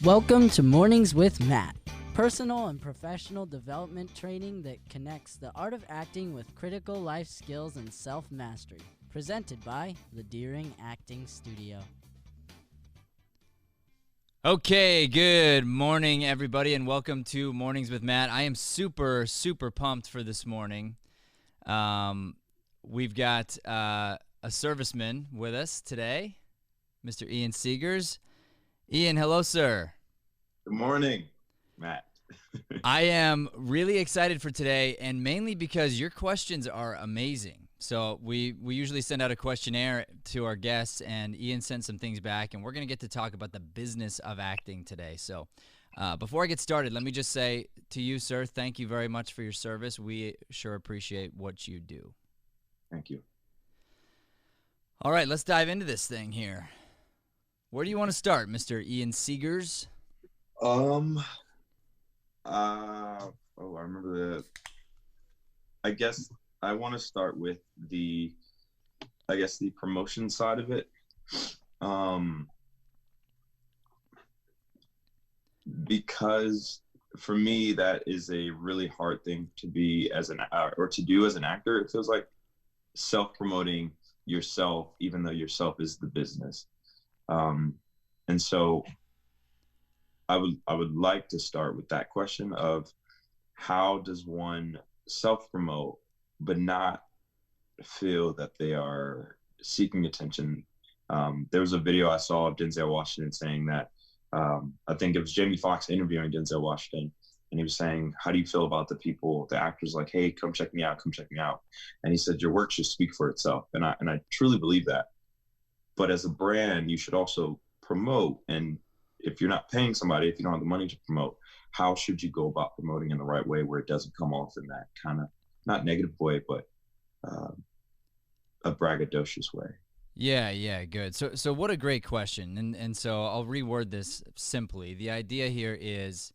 Welcome to Mornings with Matt, personal and professional development training that connects the art of acting with critical life skills and self-mastery. Presented by the Deering Acting Studio. Okay, good morning, everybody, and welcome to Mornings with Matt. I am super pumped for this morning. We've got a serviceman with us today, Mr. Ian Segears. Ian, hello, sir. Good morning, Matt. I am really excited for today, and mainly because your questions are amazing. So we usually send out a questionnaire to our guests, and Ian sent some things back, and we're going to get to talk about the business of acting today. So before I get started, let me just say to you, sir, thank you very much for your service. We sure appreciate what you do. Thank you. All right, let's dive into this thing here. Where do you want to start, Mr. Ian Segears? I remember I guess I want to start with the promotion side of it. Because for me, that is a really hard thing to be to do as an actor. It feels like self-promoting yourself, even though yourself is the business. And so I would like to start with that question of how does one self-promote but not feel that they are seeking attention. There was a video I saw of Denzel Washington saying that, I think it was Jamie Foxx interviewing Denzel Washington, and he was saying, how do you feel about the actors like, hey, come check me out. And he said, your work should speak for itself. And I truly believe that. But as a brand, you should also promote. And if you're not paying somebody, if you don't have the money to promote, how should you go about promoting in the right way where it doesn't come off in that kind of, not negative way, but a braggadocious way? Yeah, good. So what a great question. And so I'll reword this simply. The idea here is,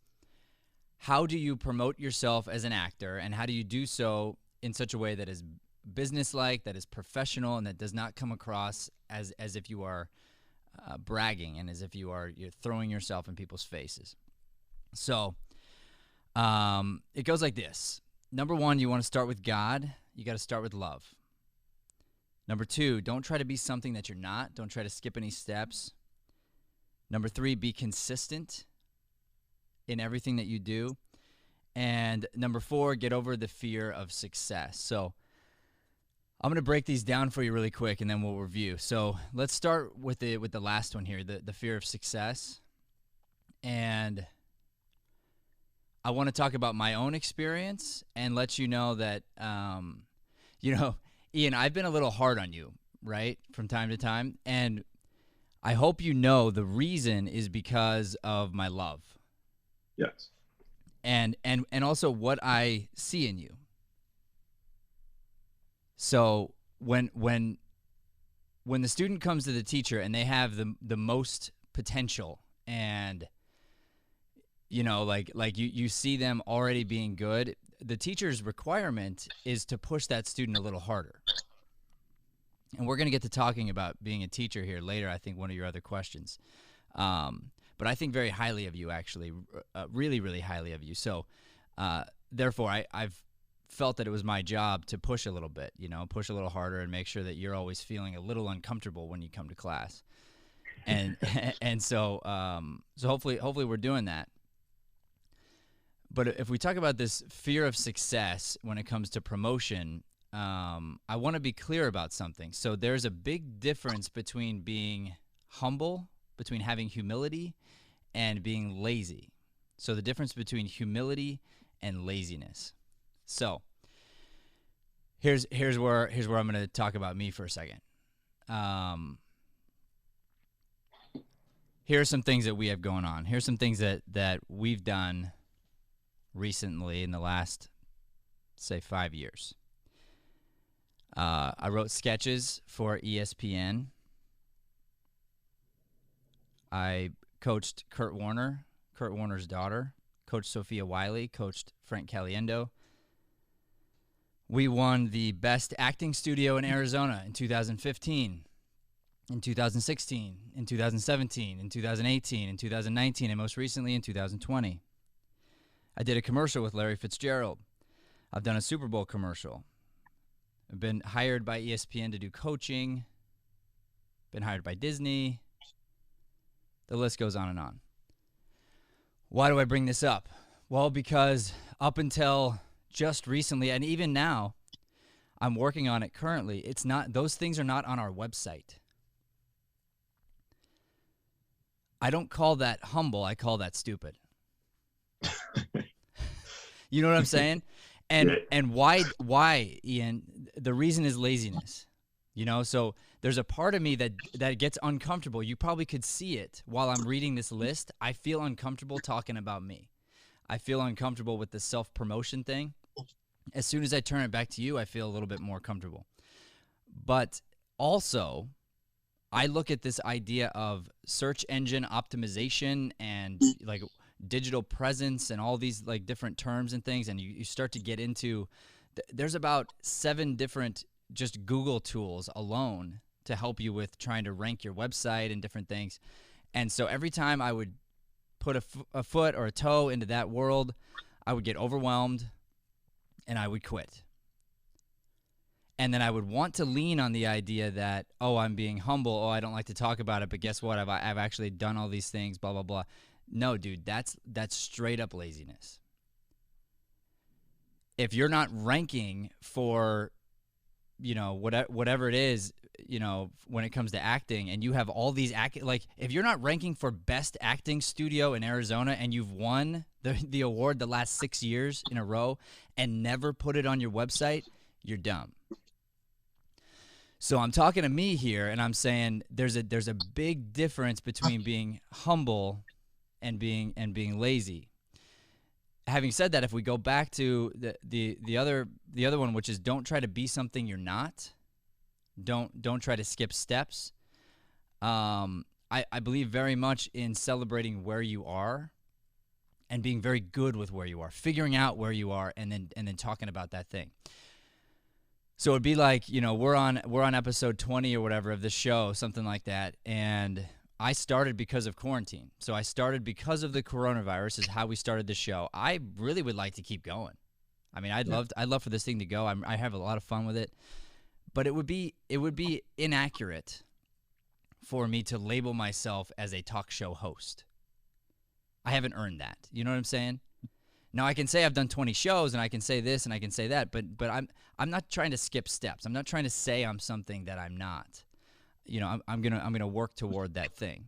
how do you promote yourself as an actor, and how do you do so in such a way that is businesslike, that is professional, and that does not come across as if you are bragging and as if you're throwing yourself in people's faces. So it goes like this. Number one, you want to start with God. You got to start with love. Number two, don't try to be something that you're not. Don't try to skip any steps. Number three, be consistent in everything that you do. And number four, get over the fear of success. So I'm going to break these down for you really quick, and then we'll review. So let's start with the last one here, the fear of success. And I want to talk about my own experience and let you know that, Ian, I've been a little hard on you, right, from time to time. And I hope you know the reason is because of my love. Yes. And also what I see in you. So when the student comes to the teacher and they have the most potential, and like you see them already being good, the teacher's requirement is to push that student a little harder. And we're going to get to talking about being a teacher here later, I think, one of your other questions. But I think very highly of you, actually, really, really highly of you. So therefore, I've felt that it was my job to push a little bit, push a little harder and make sure that you're always feeling a little uncomfortable when you come to class. And so hopefully we're doing that. But if we talk about this fear of success when it comes to promotion, I want to be clear about something. So there's a big difference between being humble, between having humility, and being lazy. So the difference between humility and laziness. So here's where I'm going to talk about me for a second. Here are some things that we have going on. Here's some things that we've done recently in the last, say, 5 years. I wrote sketches for ESPN. I coached Kurt Warner's daughter, coached Sophia Wiley, coached Frank Caliendo. We won the Best Acting Studio in Arizona in 2015. in 2016, in 2017, in 2018, in 2019, and most recently in 2020. I did a commercial with Larry Fitzgerald. I've done a Super Bowl commercial. I've been hired by ESPN to do coaching. Been hired by Disney. The list goes on and on. Why do I bring this up? Well, because up until just recently, and even now, I'm working on it currently. It's not; those things are not on our website. I don't call that humble. I call that stupid. You know what I'm saying? And why, Ian? The reason is laziness. You know, so there's a part of me that gets uncomfortable. You probably could see it while I'm reading this list. I feel uncomfortable talking about me. I feel uncomfortable with the self-promotion thing. As soon as I turn it back to you, I feel a little bit more comfortable. But also, I look at this idea of search engine optimization and like digital presence and all these like different terms and things, and you start to get into there's about 7 different just Google tools alone to help you with trying to rank your website and different things. And so every time I would put a foot or a toe into that world, I would get overwhelmed and I would quit. And then I would want to lean on the idea that, oh, I'm being humble. Oh, I don't like to talk about it, but guess what? I've actually done all these things, blah, blah, blah. No, dude, that's straight up laziness. If you're not ranking for, you know, whatever it is, you know, when it comes to acting, and you have all these like if you're not ranking for best acting studio in Arizona and you've won the award the last 6 years in a row and never put it on your website, you're dumb. So I'm talking to me here, and I'm saying there's a big difference between being humble and being lazy. Having said that, if we go back to the other one, which is don't try to be something you're not, don't try to skip steps. I believe very much in celebrating where you are and being very good with where you are, figuring out where you are, and then talking about that thing. So it'd be like, you know, we're on episode 20 or whatever of the show, something like that, and I started because of quarantine. So I started because of the coronavirus is how we started the show. I really would like to keep going. I mean, I'd love for this thing to go. I have a lot of fun with it, but it would be inaccurate for me to label myself as a talk show host. I haven't earned that. You know what I'm saying? Now I can say I've done 20 shows and I can say this and I can say that, but I'm not trying to skip steps. I'm not trying to say I'm something that I'm not. You know, I'm gonna work toward that thing.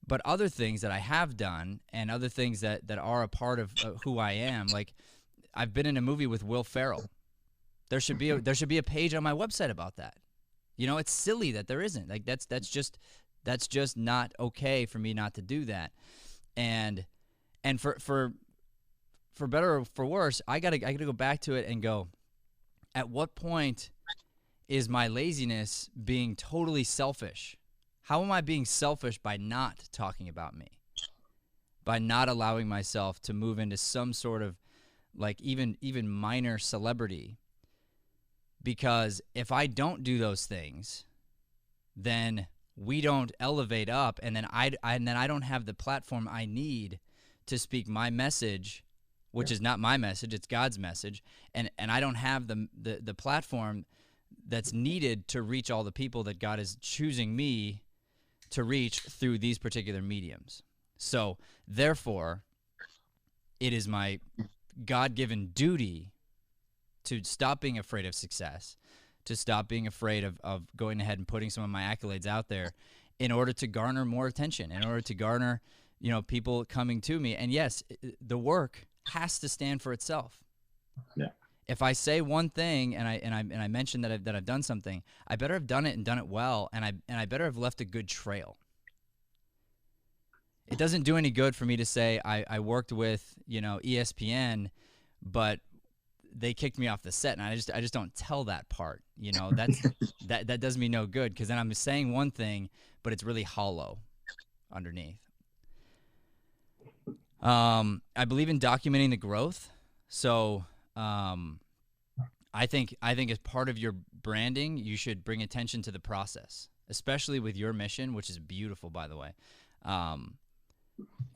But other things that I have done and other things that are a part of who I am, like I've been in a movie with Will Ferrell. There should be a page on my website about that. You know, it's silly that there isn't. Like that's just not okay for me not to do that. And for better or for worse, I gotta go back to it and go, at what point is my laziness being totally selfish? How am I being selfish by not talking about me? By not allowing myself to move into some sort of like even minor celebrity? Because if I don't do those things, then we don't elevate up, and then I don't have the platform I need to speak my message, which is not my message, it's God's message, and I don't have the platform that's needed to reach all the people that God is choosing me to reach through these particular mediums. So, therefore, it is my God-given duty to stop being afraid of success, to stop being afraid of going ahead and putting some of my accolades out there in order to garner more attention, in order to garner, you know, people coming to me. And yes, the work has to stand for itself. Yeah. If I say one thing and I mention that I've done something, I better have done it and done it well, and I better have left a good trail. It doesn't do any good for me to say I worked with, you know, ESPN, but they kicked me off the set, and I just don't tell that part. You know, that does me no good, because then I'm saying one thing, but it's really hollow underneath. I believe in documenting the growth. So I think as part of your branding, you should bring attention to the process. especially with your mission, which is beautiful, by the way.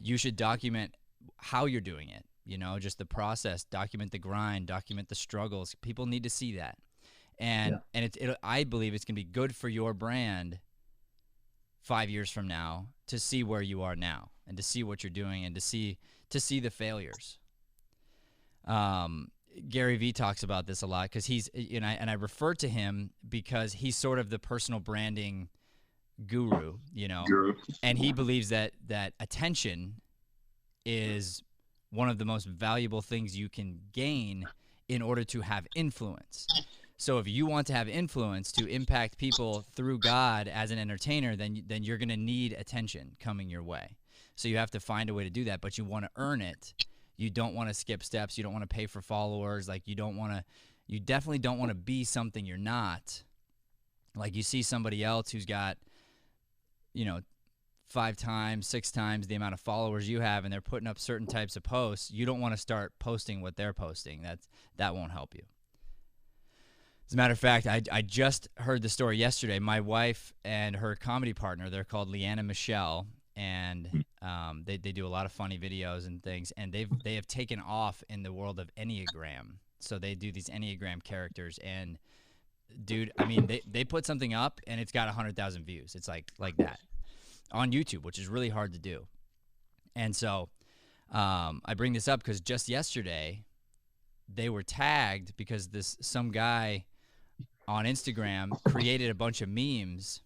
You should document how you're doing it, you know, just the process, document the grind, document the struggles. People need to see that. And I believe it's going to be good for your brand 5 years from now to see where you are now and to see what you're doing and to see the failures. Gary Vee talks about this a lot because I refer to him because he's sort of the personal branding guru, you know, and he believes that attention is one of the most valuable things you can gain in order to have influence. So if you want to have influence to impact people through God as an entertainer, then you're going to need attention coming your way. So you have to find a way to do that, but you want to earn it. You don't want to skip steps. You don't want to pay for followers. Like you definitely don't want to be something you're not. Like you see somebody else who's got, 5 times, 6 times the amount of followers you have, and they're putting up certain types of posts. You don't want to start posting what they're posting. That won't help you. As a matter of fact, I just heard the story yesterday. My wife and her comedy partner, they're called Leanna Michelle, and they do a lot of funny videos and things, and they have taken off in the world of Enneagram. So they do these Enneagram characters, and dude, I mean, they put something up, and it's got 100,000 views. It's like that on YouTube, which is really hard to do. And so I bring this up because just yesterday they were tagged because some guy on Instagram created a bunch of memes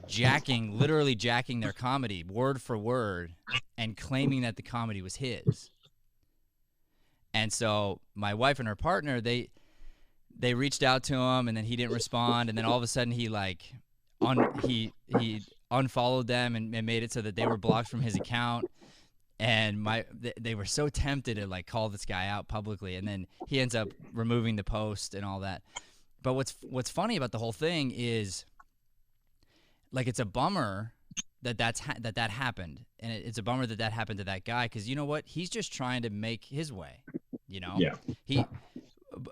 literally jacking their comedy word for word and claiming that the comedy was his. And so my wife and her partner, they reached out to him, and then he didn't respond, and then all of a sudden he unfollowed them and made it so that they were blocked from his account. And they were so tempted to like call this guy out publicly, and then he ends up removing the post and all that. But what's funny about the whole thing is, like, it's a bummer that happened, and it's a bummer that happened to that guy, because you know what? He's just trying to make his way, you know. Yeah.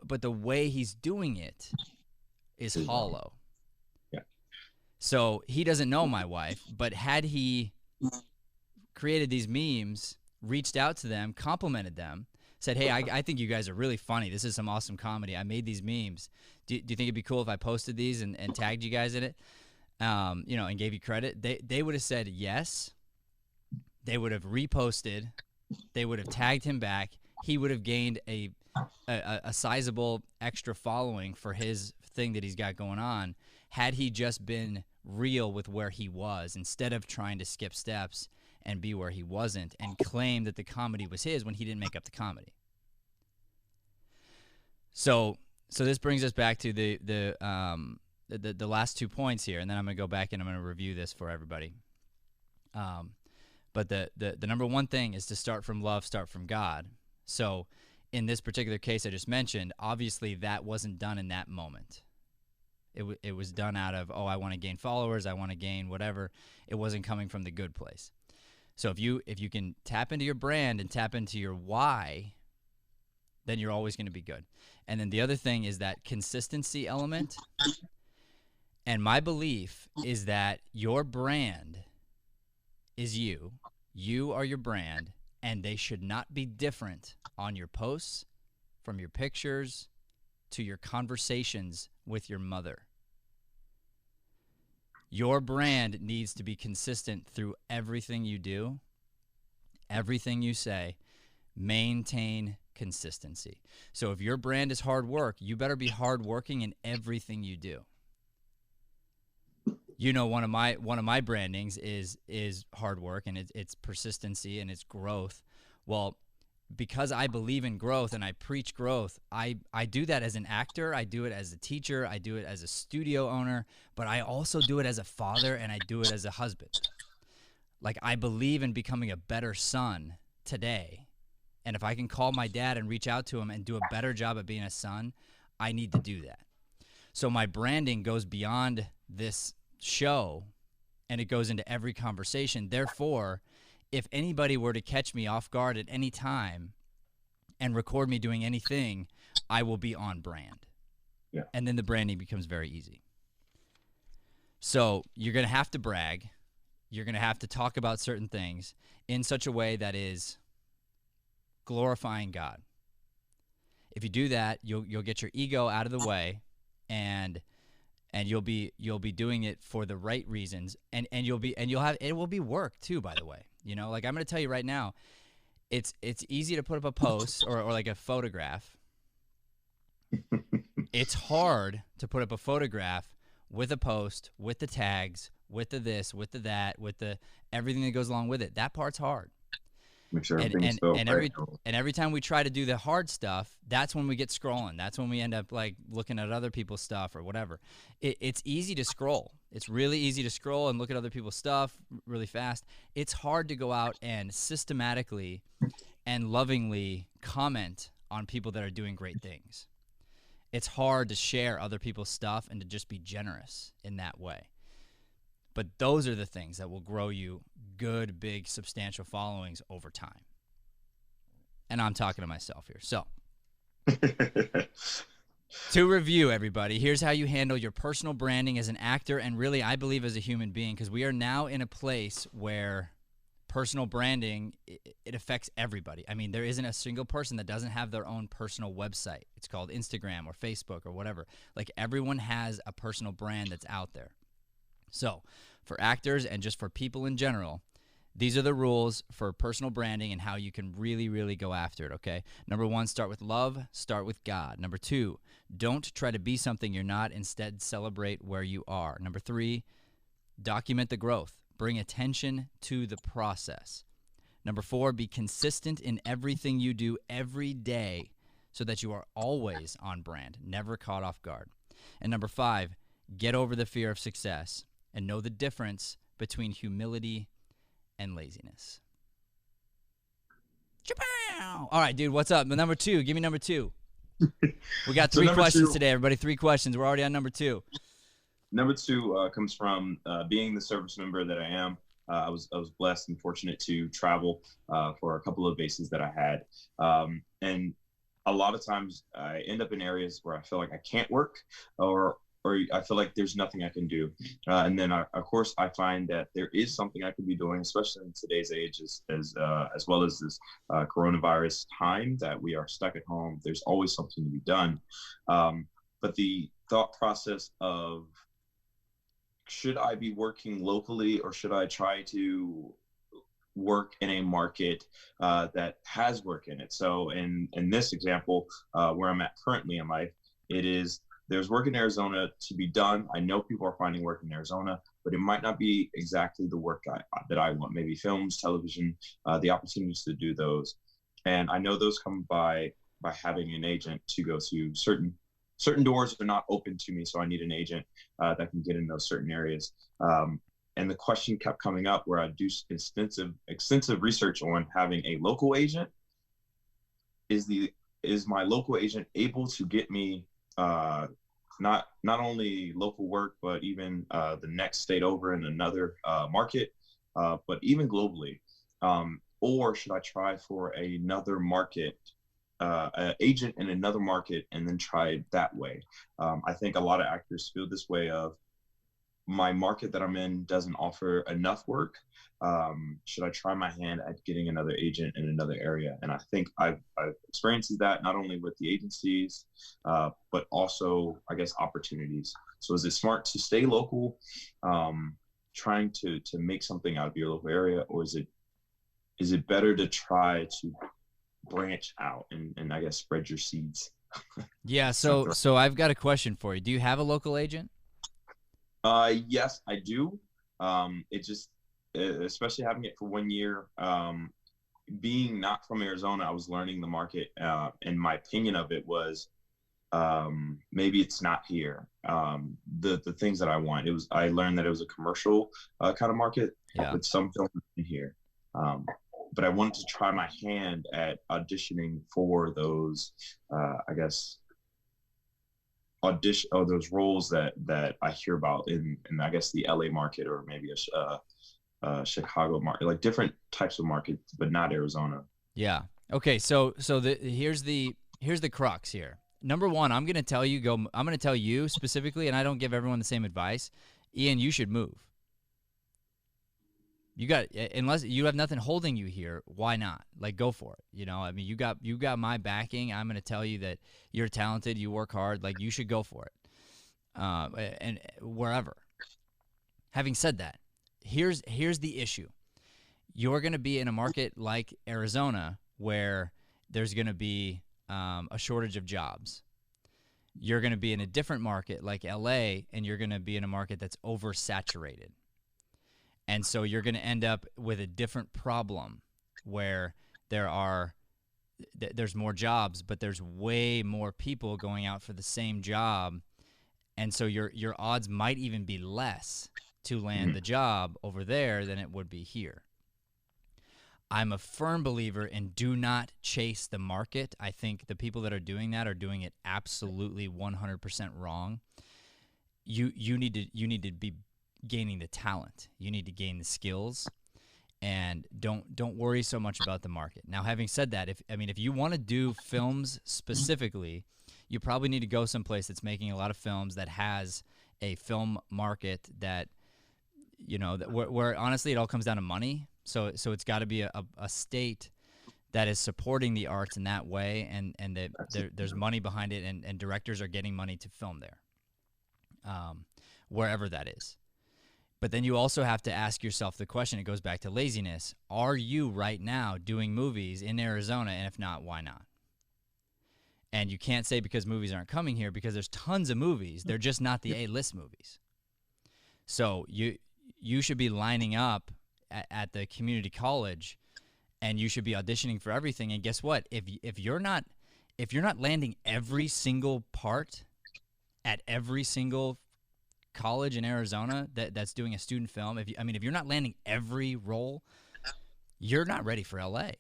But the way he's doing it is hollow. Yeah. So he doesn't know my wife, but had he created these memes, reached out to them, complimented them, said, hey, I think you guys are really funny. This is some awesome comedy. I made these memes. Do you think it'd be cool if I posted these and tagged you guys in it, and gave you credit? They would have said yes. They would have reposted. They would have tagged him back. He would have gained a sizable extra following for his thing that he's got going on had he just been real with where he was, instead of trying to skip steps and be where he wasn't and claim that the comedy was his when he didn't make up the comedy. So this brings us back to the last 2 points here, and then I'm going to go back and I'm going to review this for everybody. But the number one thing is to start from love, start from God. So in this particular case I just mentioned, obviously that wasn't done in that moment. It was done out of, I want to gain followers, I want to gain whatever. It wasn't coming from the good place. So if you can tap into your brand and tap into your why, then you're always going to be good. And then the other thing is that consistency element. And my belief is that your brand is you. You are your brand, and they should not be different on your posts, from your pictures, to your conversations with your mother. Your brand needs to be consistent through everything you do, everything you say. Maintain consistency. So if your brand is hard work, you better be hardworking in everything you do. One of my brandings is hard work, and it's persistency, and it's growth. Well, because I believe in growth and I preach growth, I do that as an actor, I do it as a teacher, I do it as a studio owner, but I also do it as a father, and I do it as a husband. Like, I believe in becoming a better son today. And if I can call my dad and reach out to him and do a better job at being a son, I need to do that. So my branding goes beyond this show, and it goes into every conversation. Therefore, if anybody were to catch me off guard at any time and record me doing anything, I will be on brand. Yeah. And then the branding becomes very easy. So you're going to have to brag. You're going to have to talk about certain things in such a way that is glorifying God. If you do that, you'll get your ego out of the way, and you'll be doing it for the right reasons, and you'll have, it will be work too, by the way. You know, like I'm going to tell you right now, it's easy to put up a post or like a photograph. It's hard to put up a photograph with a post, with the tags, with the this, with the that, with the everything that goes along with it. That part's hard. Make sure and every time we try to do the hard stuff, that's when we get scrolling. That's when we end up like looking at other people's stuff or whatever. It's easy to scroll. It's really easy to scroll and look at other people's stuff really fast. It's hard to go out and systematically and lovingly comment on people that are doing great things. It's hard to share other people's stuff and to just be generous in that way. But those are the things that will grow you good, big, substantial followings over time. And I'm talking to myself here. So, to review, everybody, here's how you handle your personal branding as an actor and really, I believe, as a human being, because we are now in a place where personal branding, it affects everybody. I mean, there isn't a single person that doesn't have their own personal website. It's called Instagram or Facebook or whatever. Like, everyone has a personal brand that's out there. So, for actors and just for people in general, these are the rules for personal branding and how you can really, really go after it, okay? Number 1, start with love, start with God. Number 2, don't try to be something you're not. Instead, celebrate where you are. Number 3, document the growth. Bring attention to the process. Number 4, be consistent in everything you do every day so that you are always on brand, never caught off guard. And number 5, get over the fear of success and know the difference between humility and laziness. All right, dude, what's up? Number 2, give me number 2. We got 3 questions today, everybody. 3 questions. We're already on number 2. Number 2 comes from being the service member that I am. I was blessed and fortunate to travel for a couple of bases that I had. And a lot of times I end up in areas where I feel like I can't work or I feel like there's nothing I can do. And then, of course, I find that there is something I could be doing, especially in today's age, as well as this coronavirus time that we are stuck at home. There's always something to be done. But the thought process of, should I be working locally or should I try to work in a market that has work in it? So in this example, where I'm at currently in life, there's work in Arizona to be done. I know people are finding work in Arizona, but it might not be exactly the work that I want. Maybe films, television, the opportunities to do those. And I know those come by having an agent to go to. Certain doors are not open to me, so I need an agent that can get in those certain areas. And the question kept coming up where I do extensive research on having a local agent. Is my local agent able to get me not only local work, but even the next state over in another market, but even globally? Or should I try for another market, an agent in another market, and then try it that way? I think a lot of actors feel this way of, my market that I'm in doesn't offer enough work. Should I try my hand at getting another agent in another area? And I think I've experienced that not only with the agencies, but also, I guess, opportunities. So is it smart to stay local, trying to make something out of your local area, or is it better to try to branch out and I guess spread your seeds? Yeah. So I've got a question for you. Do you have a local agent? Yes, I do. It just, especially having it for 1 year, being not from Arizona, I was learning the market, and my opinion of it was, maybe it's not here. The things that I want, I learned that it was a commercial kind of market, with some film in here. But I wanted to try my hand at auditioning for those, I guess, those roles that I hear about in I guess the LA market, or maybe a Chicago market, like different types of markets, but not Arizona. Yeah. Okay. So here's the crux here. Number 1, I'm going to tell you specifically, and I don't give everyone the same advice, Ian, you should move. You got, unless you have nothing holding you here, why not? Like, go for it. You know, I mean, you got my backing. I'm going to tell you that you're talented, you work hard, like you should go for it. And wherever. Having said that, here's the issue. You're going to be in a market like Arizona where there's going to be a shortage of jobs. You're going to be in a different market like LA, and you're going to be in a market that's oversaturated. And so you're going to end up with a different problem where there's more jobs, but there's way more people going out for the same job. And so your odds might even be less to land the job over there than it would be here. I'm a firm believer in do not chase the market. I think the people that are doing that are doing it absolutely 100% wrong. You need to be gaining the talent. You need to gain the skills, and don't worry so much about the market. Now, having said that, if you want to do films specifically, you probably need to go someplace that's making a lot of films, that has a film market that, you know, that where honestly it all comes down to money. So it's got to be a state that is supporting the arts in that way, and that there's money behind it, and directors are getting money to film there, wherever that is. But then you also have to ask yourself the question, it goes back to laziness. Are you right now doing movies in Arizona? And if not, why not? And you can't say because movies aren't coming here, because there's tons of movies. They're just not the A-list movies. So you should be lining up at the community college, and you should be auditioning for everything. And guess what? If you're not landing every single part at every single college in Arizona that's doing a student film, if you're not landing every role, you're not ready for LA.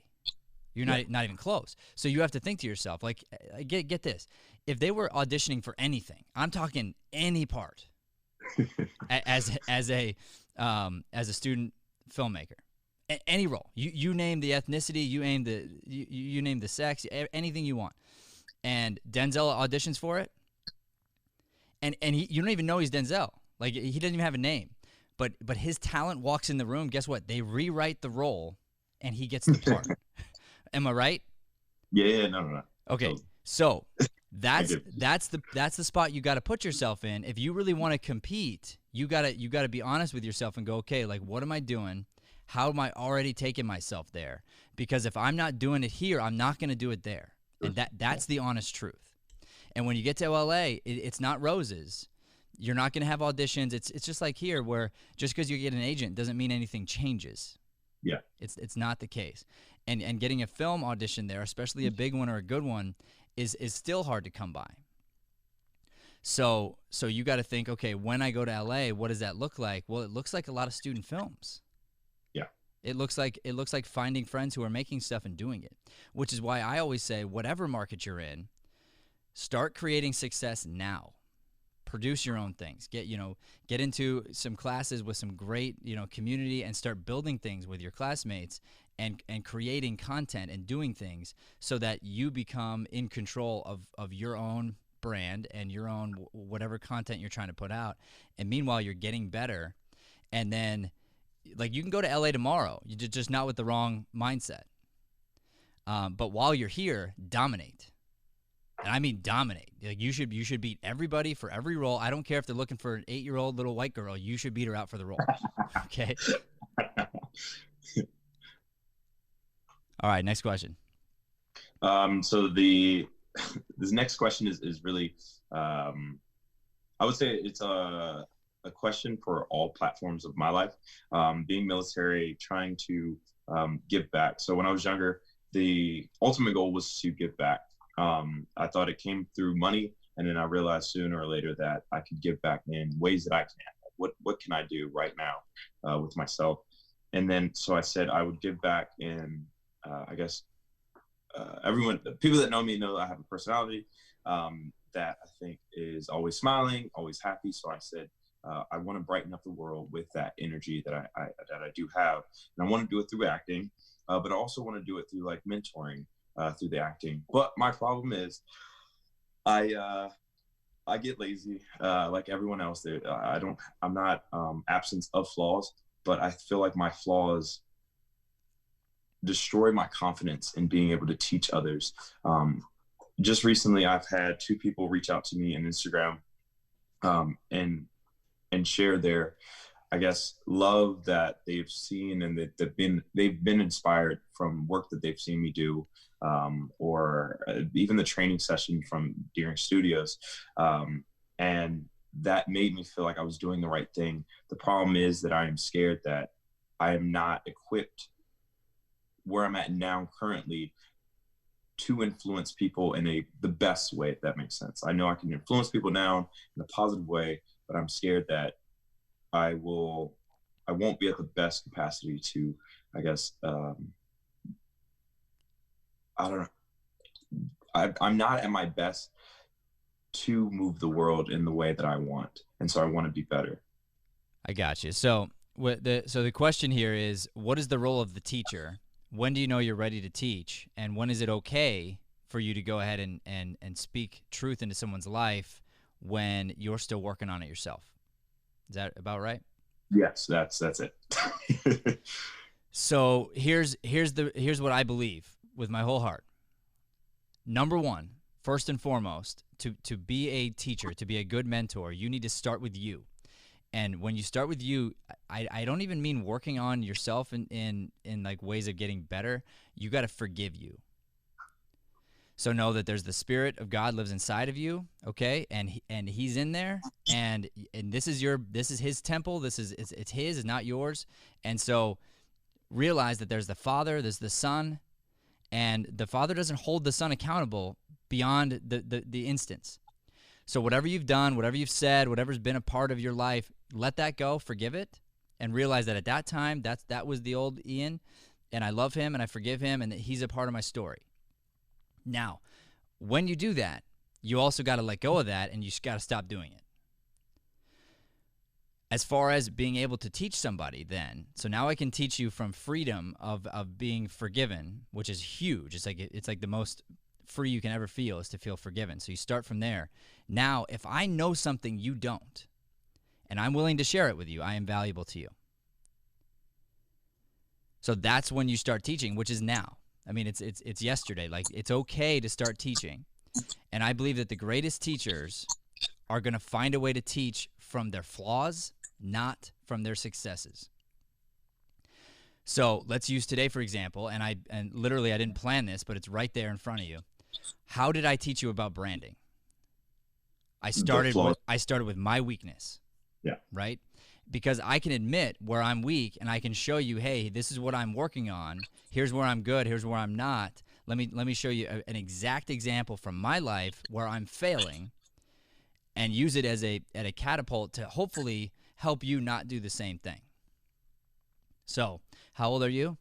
You're not even close. So you have to think to yourself, like, get this. If they were auditioning for anything, I'm talking any part, as a student filmmaker, any role, you name the ethnicity, you name the sex, anything you want, and Denzel auditions for it, and you don't even know he's Denzel. Like, he doesn't even have a name, but his talent walks in the room. Guess what? They rewrite the role, and he gets the part. Am I right? Yeah, no. Okay, so that's the spot you got to put yourself in. If you really want to compete, you gotta be honest with yourself and go, okay, like, what am I doing? How am I already taking myself there? Because if I'm not doing it here, I'm not going to do it there, and that's the honest truth. And when you get to LA, it's not roses. You're not going to have auditions. It's just like here, where just because you get an agent doesn't mean anything changes. Yeah, it's not the case. And getting a film audition there, especially a big one or a good one, is still hard to come by. So you got to think, okay, when I go to LA, what does that look like? Well, it looks like a lot of student films. Yeah. It looks like finding friends who are making stuff and doing it, which is why I always say, whatever market you're in, start creating success now. Produce your own things. Get into some classes with some great, community, and start building things with your classmates, and creating content and doing things so that you become in control of your own brand and your own whatever content you're trying to put out. And meanwhile, you're getting better. And then, like, you can go to LA tomorrow, you just not with the wrong mindset. But while you're here, dominate. And I mean dominate. Like, you should beat everybody for every role. I don't care if they're looking for an 8-year-old little white girl. You should beat her out for the role. Okay? All right, next question. So this next question is really, I would say it's a question for all platforms of my life. Being military, trying to give back. So when I was younger, the ultimate goal was to give back. I thought it came through money, and then I realized sooner or later that I could give back in ways that I can. What can I do right now with myself? And then so I said I would give back in, I guess, people that know me know I have a personality that I think is always smiling, always happy. So I said I want to brighten up the world with that energy that I do have, and I want to do it through acting, but I also want to do it through like mentoring through the acting. But my problem is, I I get lazy, like everyone else. There, I'm not absence of flaws, but I feel like my flaws destroy my confidence in being able to teach others. Just recently, I've had two people reach out to me on Instagram, and share their, I guess, love that they've seen and that they've been inspired from work that they've seen me do, or even the training session from Deering Studios, and that made me feel like I was doing the right thing. The problem is that I am scared that I am not equipped where I'm at now currently to influence people in the best way, if that makes sense. I know I can influence people now in a positive way, but I'm scared that I won't be at the best capacity to, I guess, I don't know. I'm not at my best to move the world in the way that I want. And so I want to be better. I got you. So the question here is, what is the role of the teacher? When do you know you're ready to teach? And when is it okay for you to go ahead and speak truth into someone's life when you're still working on it yourself? Is that about right? Yes, that's it. So here's what I believe with my whole heart. Number one, first and foremost, to be a teacher, to be a good mentor, you need to start with you. And when you start with you, I don't even mean working on yourself in like ways of getting better. You got to forgive you. So know that there's the Spirit of God lives inside of you, okay? And He's in there, and this is His temple. It's His, it's not yours. And so realize that there's the Father, there's the Son, and the Father doesn't hold the Son accountable beyond the instance. So whatever you've done, whatever you've said, whatever's been a part of your life, let that go, forgive it, and realize that at that time, that was the old Ian, and I love him, and I forgive him, and that he's a part of my story. Now, when you do that, you also got to let go of that, and you got to stop doing it. As far as being able to teach somebody then, so now I can teach you from freedom of being forgiven, which is huge. It's like the most free you can ever feel is to feel forgiven. So you start from there. Now, if I know something you don't, and I'm willing to share it with you, I am valuable to you. So that's when you start teaching, which is now. I mean, it's yesterday. Like, it's okay to start teaching. And I believe that the greatest teachers are going to find a way to teach from their flaws, not from their successes. So let's use today, for example, and literally I didn't plan this, but it's right there in front of you. How did I teach you about branding? I started with my weakness. Yeah. Right? Because I can admit where I'm weak, and I can show you, hey, this is what I'm working on. Here's where I'm good. Here's where I'm not. Let me show you an exact example from my life where I'm failing, and use it as a catapult to hopefully help you not do the same thing. So, how old are you?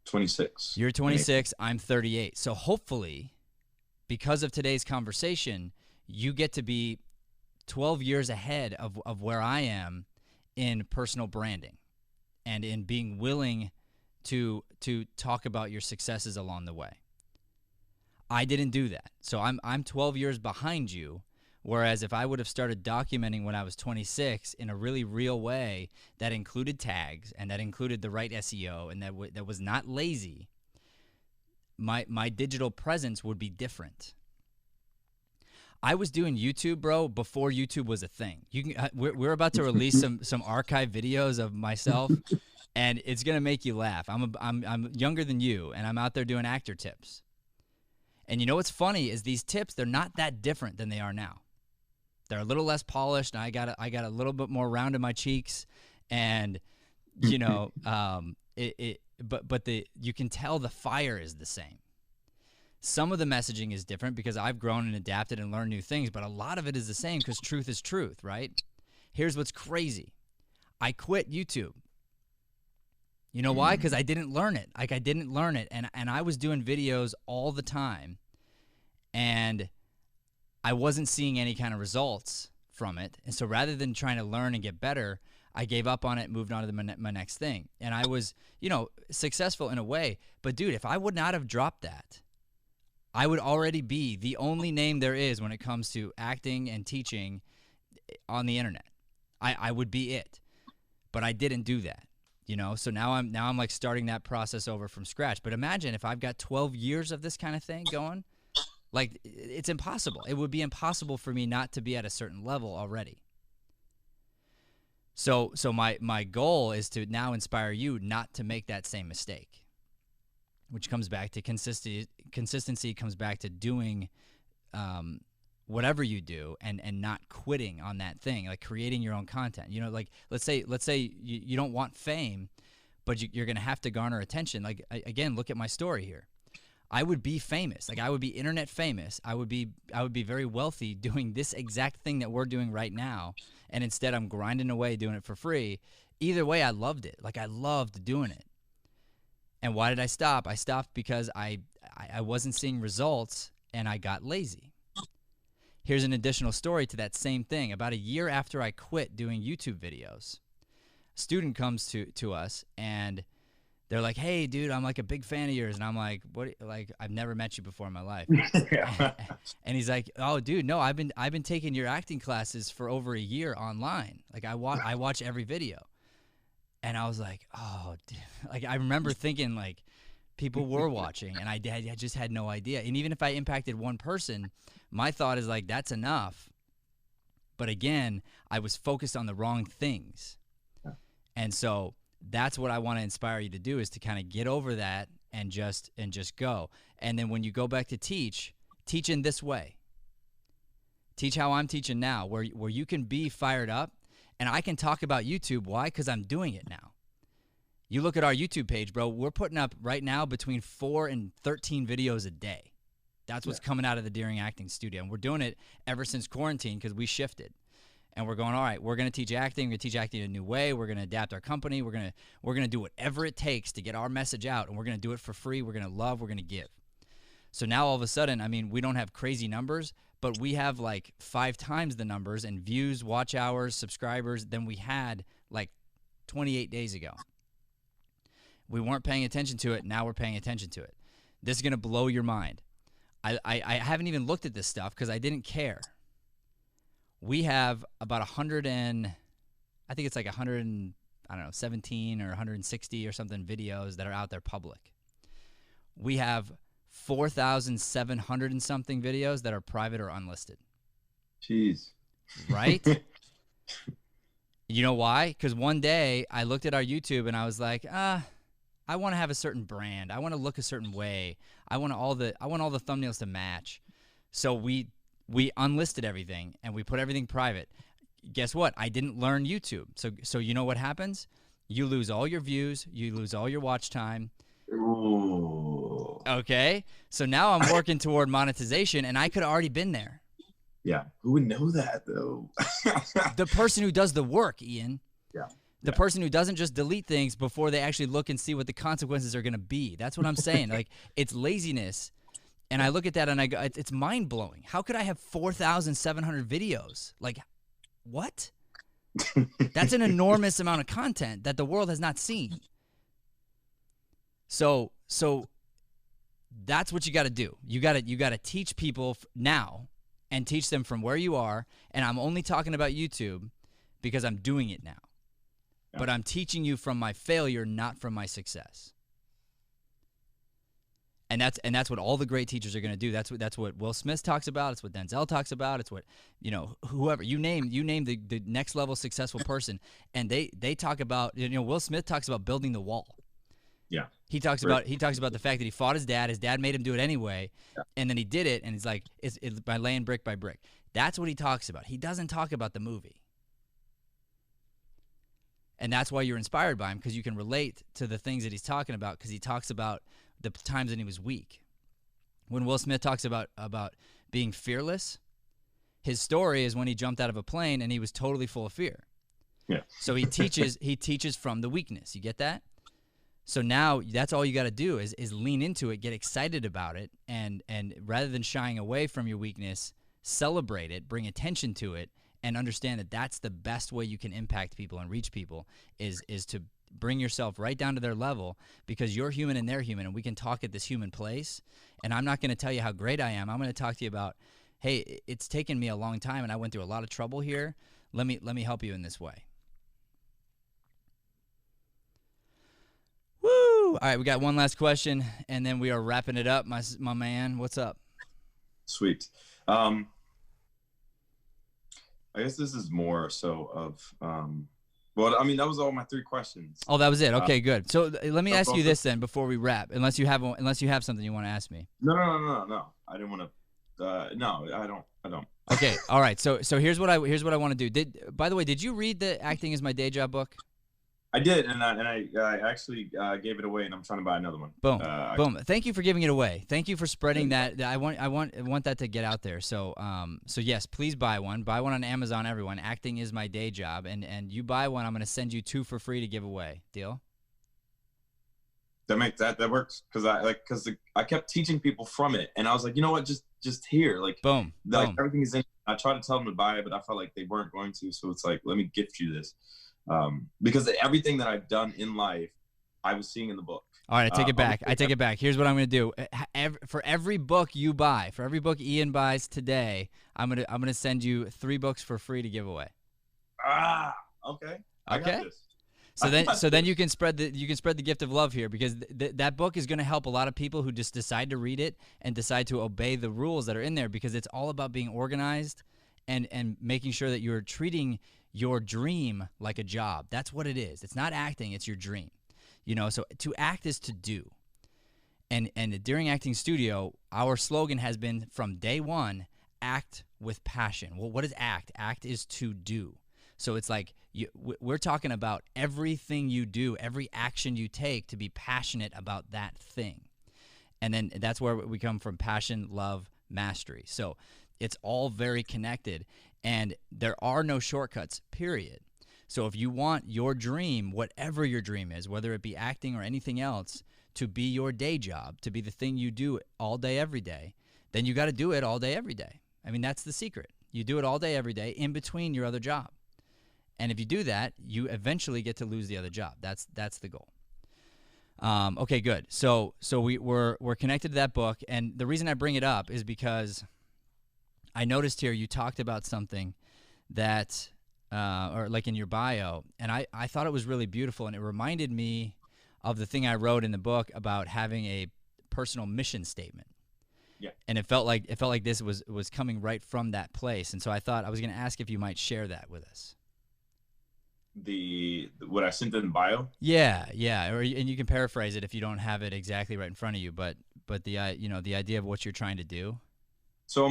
26. You're 26. I'm 38. So hopefully, because of today's conversation, you get to be 12 years ahead of where I am in personal branding and in being willing to talk about your successes along the way. I didn't do that. So I'm 12 years behind you, whereas if I would have started documenting when I was 26 in a really real way that included tags and that included the right SEO and that was not lazy, my digital presence would be different. I was doing YouTube, bro, before YouTube was a thing. We're about to release some archive videos of myself, and it's gonna make you laugh. I'm younger than you, and I'm out there doing actor tips. And you know what's funny is these tips, they're not that different than they are now. They're a little less polished, and I got a little bit more round in my cheeks, and you know, but you can tell the fire is the same. Some of the messaging is different because I've grown and adapted and learned new things, but a lot of it is the same because truth is truth, right? Here's what's crazy. I quit YouTube. You know why? Because I didn't learn it. Like, I didn't learn it, and I was doing videos all the time, and I wasn't seeing any kind of results from it. And so rather than trying to learn and get better, I gave up on it and moved on to my next thing. And I was, successful in a way. But, dude, if I would not have dropped that, I would already be the only name there is when it comes to acting and teaching on the internet. I would be it. But I didn't do that. You know, so now I'm like starting that process over from scratch. But imagine if I've got 12 years of this kind of thing going, like it's impossible. It would be impossible for me not to be at a certain level already. So my goal is to now inspire you not to make that same mistake, which comes back to consistency. Consistency comes back to doing whatever you do and not quitting on that thing, like creating your own content. You know, like let's say you don't want fame, but you're going to have to garner attention. Like, again, look at my story here. I would be famous. Like, I would be internet famous. I would be very wealthy doing this exact thing that we're doing right now. And instead I'm grinding away doing it for free. Either way, I loved it. Like, I loved doing it. And why did I stop? I stopped because I wasn't seeing results and I got lazy. Here's an additional story to that same thing. About a year after I quit doing YouTube videos, a student comes to us and they're like, "Hey, dude, I'm like a big fan of yours." And I'm like, "What? Like, I've never met you before in my life." And he's like, "Oh, dude, no, I've been taking your acting classes for over a year online. Like, I watch every video." And I was like, "Oh," dude. Like, I remember thinking like people were watching, and I just had no idea. And even if I impacted one person, my thought is like, that's enough. But again, I was focused on the wrong things. And so that's what I want to inspire you to do, is to kind of get over that and just go. And then when you go back to teach in this way. Teach how I'm teaching now, where you can be fired up, and I can talk about YouTube. Why? Because I'm doing it now. You look at our YouTube page, bro, we're putting up right now between 4 and 13 videos a day. That's what's coming out of the Deering Acting Studio. And we're doing it ever since quarantine because we shifted. And we're going, all right, we're going to teach acting. We're going to teach acting in a new way. We're going to adapt our company. We're going to do whatever it takes to get our message out. And we're going to do it for free. We're going to love. We're going to give. So now all of a sudden, I mean, we don't have crazy numbers, but we have like 5 times the numbers and views, watch hours, subscribers than we had like 28 days ago. We weren't paying attention to it. Now we're paying attention to it. This is going to blow your mind. I haven't even looked at this stuff because I didn't care. We have about 100 and I think it's like 100 and, I don't know, 17 or 160 or something videos that are out there public. We have 4,700 and something videos that are private or unlisted. Jeez. Right? You know why? Because one day I looked at our YouTube and I was like, I want to have a certain brand. I want to look a certain way. I want all the thumbnails to match. So we unlisted everything and we put everything private. Guess what? I didn't learn YouTube. So you know what happens? You lose all your views. You lose all your watch time. Ooh. Okay? So now I'm working toward monetization, and I could have already been there. Yeah. Who would know that, though? The person who does the work, Ian. Yeah. The person who doesn't just delete things before they actually look and see what the consequences are going to be. That's what I'm saying. Like, it's laziness. And I look at that and I go, it's mind-blowing. How could I have 4,700 videos? Like, what? That's an enormous amount of content that the world has not seen. So that's what you got to do. You got to teach people now and teach them from where you are. And I'm only talking about YouTube because I'm doing it now. But I'm teaching you from my failure, not from my success. And that's what all the great teachers are going to do. That's what Will Smith talks about. It's what Denzel talks about. It's what, whoever you name the next level successful person, and they talk about, Will Smith talks about building the wall. Yeah. He talks about the fact that he fought his dad. His dad made him do it anyway, and then he did it, and he's like, it's by laying brick by brick. That's what he talks about. He doesn't talk about the movie. And that's why you're inspired by him, because you can relate to the things that he's talking about, because he talks about the times that he was weak. When Will Smith talks about being fearless, his story is when he jumped out of a plane and he was totally full of fear. Yeah. So he teaches from the weakness. You get that? So now that's all you got to do is lean into it, get excited about it, and rather than shying away from your weakness, celebrate it, bring attention to it, and understand that that's the best way you can impact people and reach people is bring yourself right down to their level, because you're human and they're human, and we can talk at this human place. And I'm not going to tell you how great I am. I'm going to talk to you about, hey, it's taken me a long time and I went through a lot of trouble here. Let me help you in this way. Woo! All right, we got one last question, and then we are wrapping it up. My man, what's up? Sweet. I guess this is more so of, well, I mean, that was all my 3 questions. Oh, that was it. Okay, good. So let me ask you this then before we wrap, unless you have something you want to ask me. No. I didn't want to. No, I don't. Okay. All right. So here's what I want to do. By the way, did you read the Acting Is My Day Job book? I did, and I actually gave it away, and I'm trying to buy another one. Boom, boom. Thank you for giving it away. Thank you for spreading that. I want that to get out there. So yes, please buy one. Buy one on Amazon, everyone. Acting Is My Day Job, and you buy one, I'm going to send you 2 for free to give away. Deal? That works, because I kept teaching people from it, and I was like, you know what, just here, like boom, like everything is in. I tried to tell them to buy it, but I felt like they weren't going to, so it's like, let me gift you this. Because everything that I've done in life, I was seeing in the book. All right, I take it back. I take it back. Here's what I'm going to do. For every book you buy, for every book Ian buys today, I'm gonna send you 3 books for free to give away. Okay. I got this. So then you can spread the gift of love here, because that book is going to help a lot of people who just decide to read it and decide to obey the rules that are in there, because it's all about being organized and making sure that you're treating your dream like a job. That's what it is. It's not acting, it's your dream. So to act is to do. And during Acting Studio, our slogan has been from day one, act with passion. Well, what is act? Act is to do. So it's like we're talking about everything you do, every action you take, to be passionate about that thing. And then that's where we come from: passion, love, mastery. So it's all very connected. And there are no shortcuts, period. So if you want your dream, whatever your dream is, whether it be acting or anything else, to be your day job, to be the thing you do all day, every day, then you got to do it all day, every day. I mean, that's the secret. You do it all day, every day, in between your other job. And if you do that, you eventually get to lose the other job. That's the goal. Okay, good. So we're connected to that book, and the reason I bring it up is because I noticed here you talked about something that, or like in your bio, and I thought it was really beautiful, and it reminded me of the thing I wrote in the book about having a personal mission statement. Yeah. And it felt like this was coming right from that place, and so I thought I was going to ask if you might share that with us. What I sent in the bio? Yeah, and you can paraphrase it if you don't have it exactly right in front of you, but the the idea of what you're trying to do. So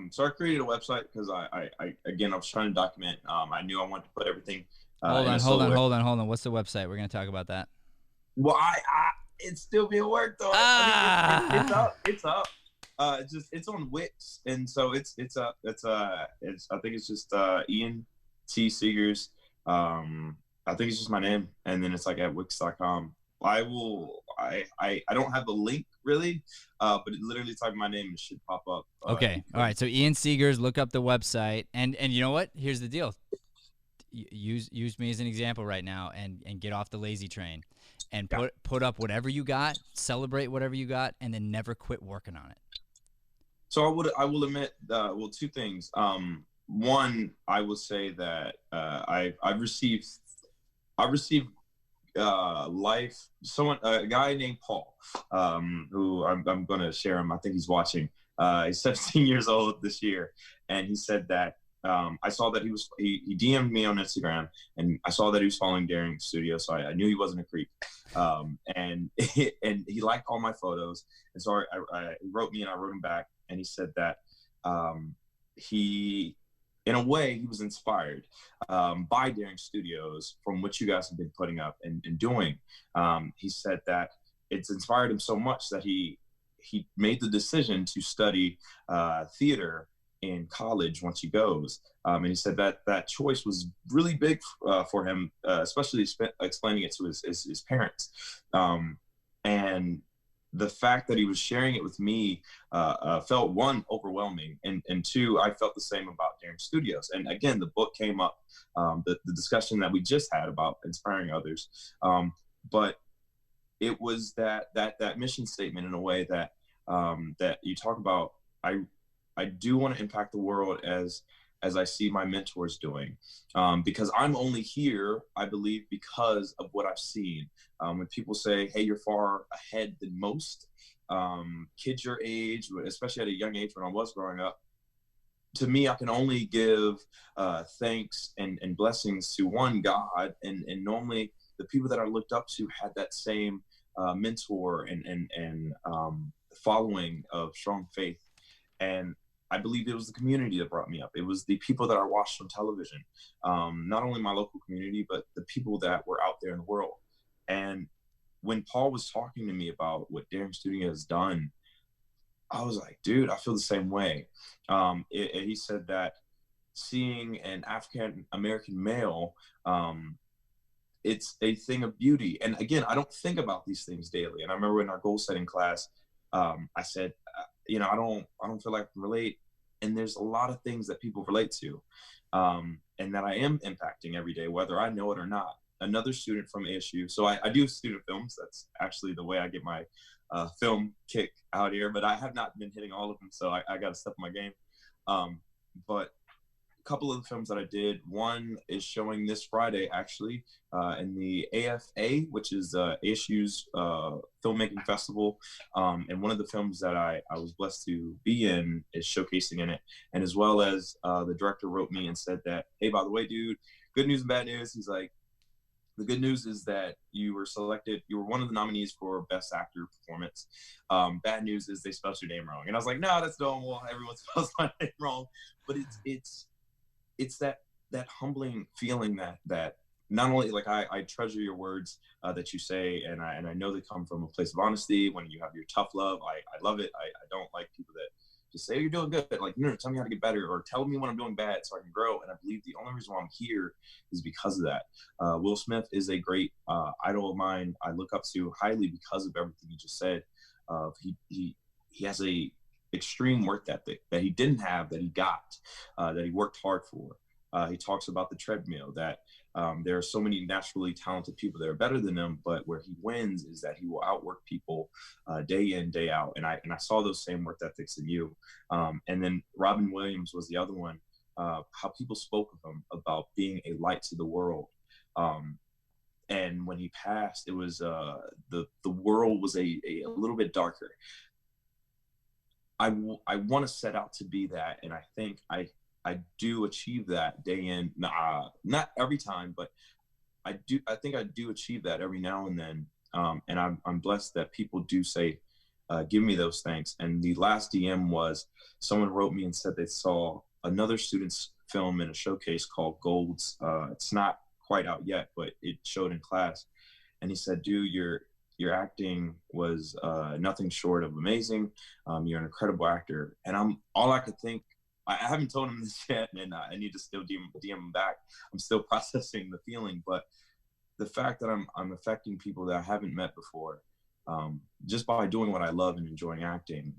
so I created a website because I was trying to document. I knew I wanted to put everything. Hold on. What's the website? We're going to talk about that. Well, it's still being worked on. I mean, it's up. It's on Wix, and so it's up. I think it's just Ian Segears. I think it's just my name, and then it's like at Wix.com. I don't have the link really, but it literally type my name and it should pop up. Okay. All right. So Ian Segears, look up the website, and you know what? Here's the deal. Use me as an example right now, and get off the lazy train, and put up whatever you got, celebrate whatever you got, and then never quit working on it. So I will admit, 2 things. One, I will say that I've received a guy named Paul, who I'm going to share him. I think he's watching. He's 17 years old this year, and he said that I saw that he DM'd me on Instagram, and I saw that he was following Daring Studio, so I knew he wasn't a creep. And he liked all my photos, and so I wrote me, and I wrote him back, and he said that he, in a way, he was inspired by Daring Studios from what you guys have been putting up and doing. He said that it's inspired him so much that he made the decision to study theater in college once he goes. And he said that choice was really big for him, especially explaining it to his parents. And the fact that he was sharing it with me felt, 1, overwhelming, and 2, I felt the same about Daring Studios. And again, the book came up, the discussion that we just had about inspiring others. But it was that mission statement in a way that that you talk about. I do want to impact the world as I see my mentors doing, because I'm only here, I believe, because of what I've seen. When people say, "Hey, you're far ahead than most," kids your age, especially at a young age when I was growing up, to me, I can only give thanks and blessings to one, God, and normally the people that I looked up to had that same mentor and following of strong faith. And I believe it was the community that brought me up. It was the people that I watched on television, not only my local community, but the people that were out there in the world. And when Paul was talking to me about what Daring Studio has done, I was like, dude, I feel the same way. He said that seeing an African American male, it's a thing of beauty. And again, I don't think about these things daily. And I remember in our goal setting class, I said, you know, I don't feel like I can relate. And there's a lot of things that people relate to, and that I am impacting every day, whether I know it or not. Another student from ASU. So I do student films. That's actually the way I get my film kick out here, but I have not been hitting all of them. So I got to step my game. But a couple of the films that I did, one is showing this Friday, actually, in the AFA, which is ASU's filmmaking festival. And one of the films that I was blessed to be in is showcasing in it. And as well as the director wrote me and said that, hey, by the way, dude, good news and bad news. He's like, the good news is that you were selected. You were one of the nominees for Best Actor Performance. Bad news is they spelled your name wrong. And I was like, no, that's normal. Everyone spells my name wrong. But it's that humbling feeling that not only, like, I treasure your words that you say, and I know they come from a place of honesty. When you have your tough love, I love it. I don't like people that just say you're doing good, like, no, tell me how to get better, or tell me when I'm doing bad so I can grow. And I believe the only reason why I'm here is because of that. Will Smith is a great idol of mine. I look up to highly because of everything he just said. He has a extreme work ethic that he didn't have, that he got, that he worked hard for. He talks about the treadmill, that there are so many naturally talented people that are better than him, but where he wins is that he will outwork people day in, day out. And I saw those same work ethics in you. And then Robin Williams was the other one, how people spoke of him about being a light to the world. And when he passed, it was the world was a little bit darker. I want to set out to be that, and I think I do achieve that day in, not every time, but I think I do achieve that every now and then. And I'm blessed that people do say, give me those thanks. And the last DM was, someone wrote me and said they saw another student's film in a showcase called Golds. It's not quite out yet, but it showed in class. And he said, dude, your acting was nothing short of amazing. You're an incredible actor. And all I could think, I haven't told him this yet, and I need to still DM him back. I'm still processing the feeling, but the fact that I'm affecting people that I haven't met before, just by doing what I love and enjoying acting,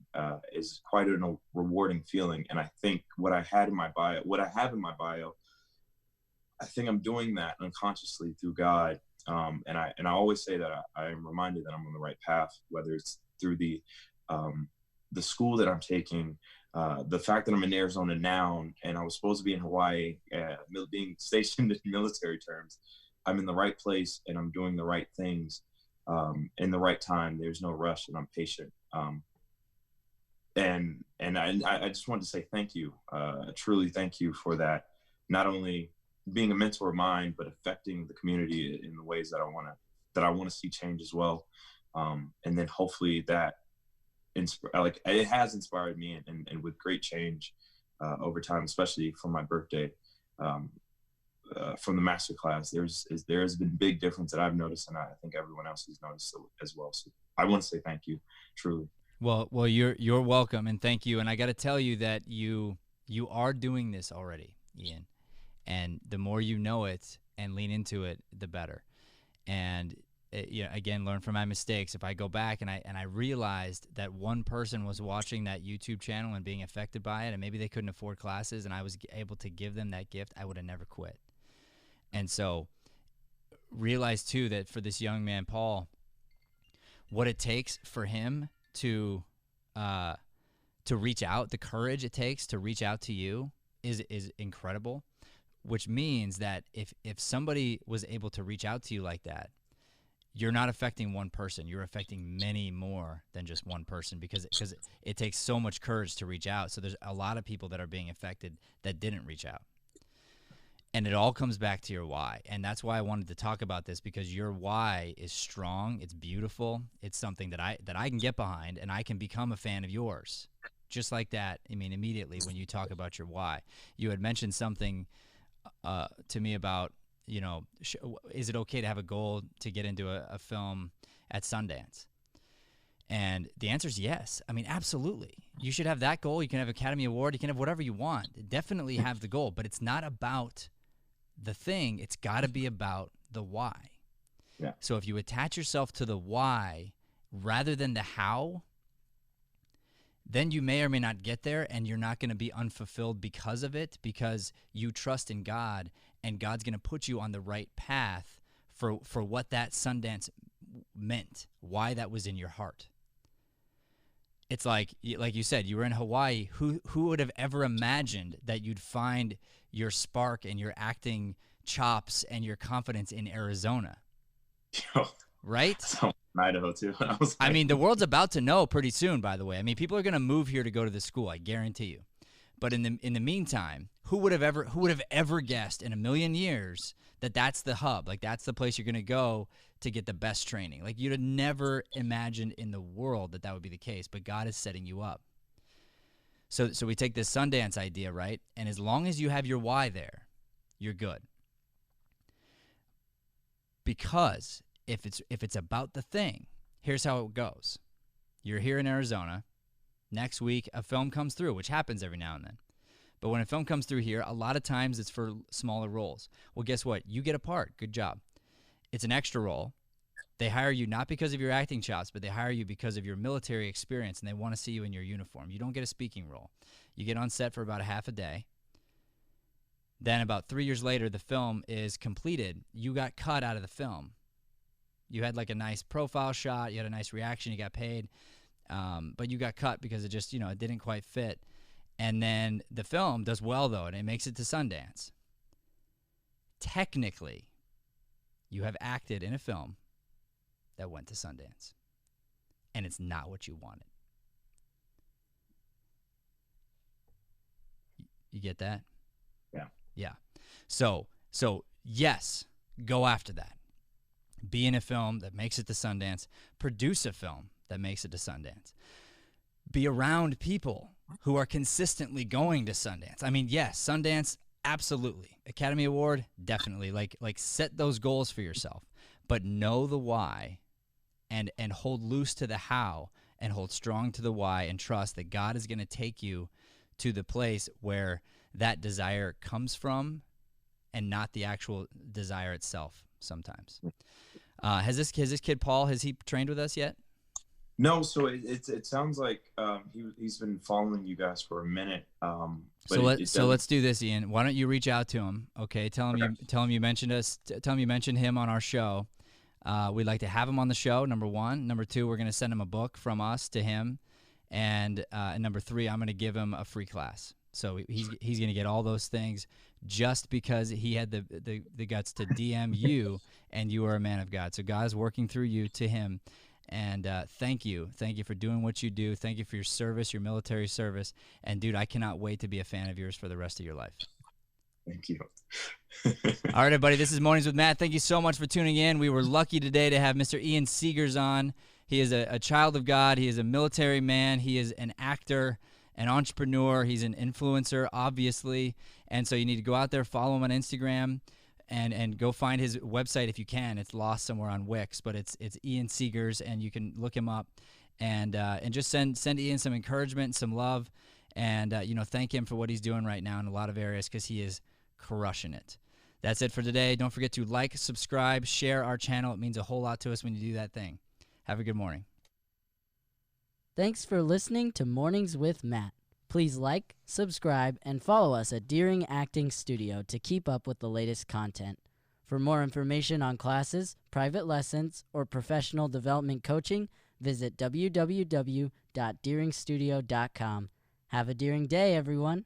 is quite a rewarding feeling. And I think what I have in my bio, I think I'm doing that unconsciously through God. And I always say that I am reminded that I'm on the right path, whether it's through the school that I'm taking, the fact that I'm in Arizona now, and I was supposed to be in Hawaii, being stationed in military terms. I'm in the right place, and I'm doing the right things in the right time. There's no rush, and I'm patient. And I just wanted to say thank you, truly thank you for that. Not only being a mentor of mine, but affecting the community in the ways that I want to see change as well. And then hopefully that it has inspired me, and with great change over time, especially from my birthday, from the master class, there has been big difference that I've noticed, and I think everyone else has noticed as well. So I want to say thank you, truly. Well, you're welcome, and thank you. And I got to tell you that you are doing this already, Ian. And the more you know it and lean into it, the better. And again, learn from my mistakes. If I go back and I realized that one person was watching that YouTube channel and being affected by it, and maybe they couldn't afford classes, and I was able to give them that gift, I would have never quit. And so realize too that for this young man, Paul, what it takes for him to reach out, the courage it takes to reach out to you is incredible, which means that if somebody was able to reach out to you like that, you're not affecting one person. You're affecting many more than just one person, because it takes so much courage to reach out. So there's a lot of people that are being affected that didn't reach out. And it all comes back to your why. And that's why I wanted to talk about this, because your why is strong. It's beautiful. It's something that I can get behind, and I can become a fan of yours. Just like that, I mean, immediately when you talk about your why. You had mentioned something to me about, you know, is it okay to have a goal to get into a film at Sundance? And the answer is yes. I mean, absolutely. You should have that goal. You can have Academy Award. You can have whatever you want. Definitely have the goal. But it's not about the thing. It's got to be about the why. Yeah. So if you attach yourself to the why rather than the how, then you may or may not get there, and you're not going to be unfulfilled because of it, because you trust in God, and God's going to put you on the right path for what that Sundance meant, why that was in your heart. It's like you said, you were in Hawaii. Who would have ever imagined that you'd find your spark and your acting chops and your confidence in Arizona? Right? So Idaho too. I mean, the world's about to know pretty soon, by the way. I mean, people are going to move here to go to the school, I guarantee you. But in the meantime, who would have ever guessed in a million years that that's the hub? Like, that's the place you're going to go to get the best training. Like, you'd have never imagined in the world that would be the case, but God is setting you up. So we take this Sundance idea, right? And as long as you have your why there, you're good. Because if it's about the thing, here's how it goes. You're here in Arizona. Next week, a film comes through, which happens every now and then. But when a film comes through here, a lot of times it's for smaller roles. Well, guess what? You get a part. Good job. It's an extra role. They hire you not because of your acting chops, but they hire you because of your military experience, and they want to see you in your uniform. You don't get a speaking role. You get on set for about a half a day. Then about 3 years later, the film is completed. You got cut out of the film. You had like a nice profile shot. You had a nice reaction. You got paid. But you got cut because it just, it didn't quite fit. And then the film does well, though, and it makes it to Sundance. Technically, you have acted in a film that went to Sundance, and it's not what you wanted. You get that? Yeah. Yeah. So yes, go after that. Be in a film that makes it to Sundance. Produce a film that makes it to Sundance. Be around people who are consistently going to Sundance. I mean, yes, Sundance, absolutely. Academy Award, definitely. Like set those goals for yourself, but know the why, and hold loose to the how, and hold strong to the why, and trust that God is going to take you to the place where that desire comes from, and not the actual desire itself sometimes. Has this kid Paul, has he trained with us yet? No, so it sounds like he's been following you guys for a minute. So let's do this, Ian. Why don't you reach out to him? Okay, tell him you mentioned us. Tell him you mentioned him on our show. We'd like to have him on the show. Number one. Number two, we're going to send him a book from us to him, and number three, I'm going to give him a free class. So he's going to get all those things just because he had the guts to DM you, and you are a man of God. So God is working through you to him. And thank you for doing what you do. Thank you for your service, your military service. And dude, I cannot wait to be a fan of yours for the rest of your life. Thank you. All right, everybody, this is Mornings with Matt. Thank you so much for tuning in. We were lucky today to have Mr. Ian Segears on. He is a child of God. He is a military man. He is an actor, an entrepreneur. He's an influencer, obviously. And so you need to go out there, follow him on Instagram. And go find his website if you can. It's lost somewhere on Wix, but it's Ian Segears, and you can look him up, and just send Ian some encouragement, some love, and thank him for what he's doing right now in a lot of areas, because he is crushing it. That's it for today. Don't forget to like, subscribe, share our channel. It means a whole lot to us when you do that thing. Have a good morning. Thanks for listening to Mornings with Matt. Please like, subscribe, and follow us at Deering Acting Studio to keep up with the latest content. For more information on classes, private lessons, or professional development coaching, visit www.deeringstudio.com. Have a Deering day, everyone.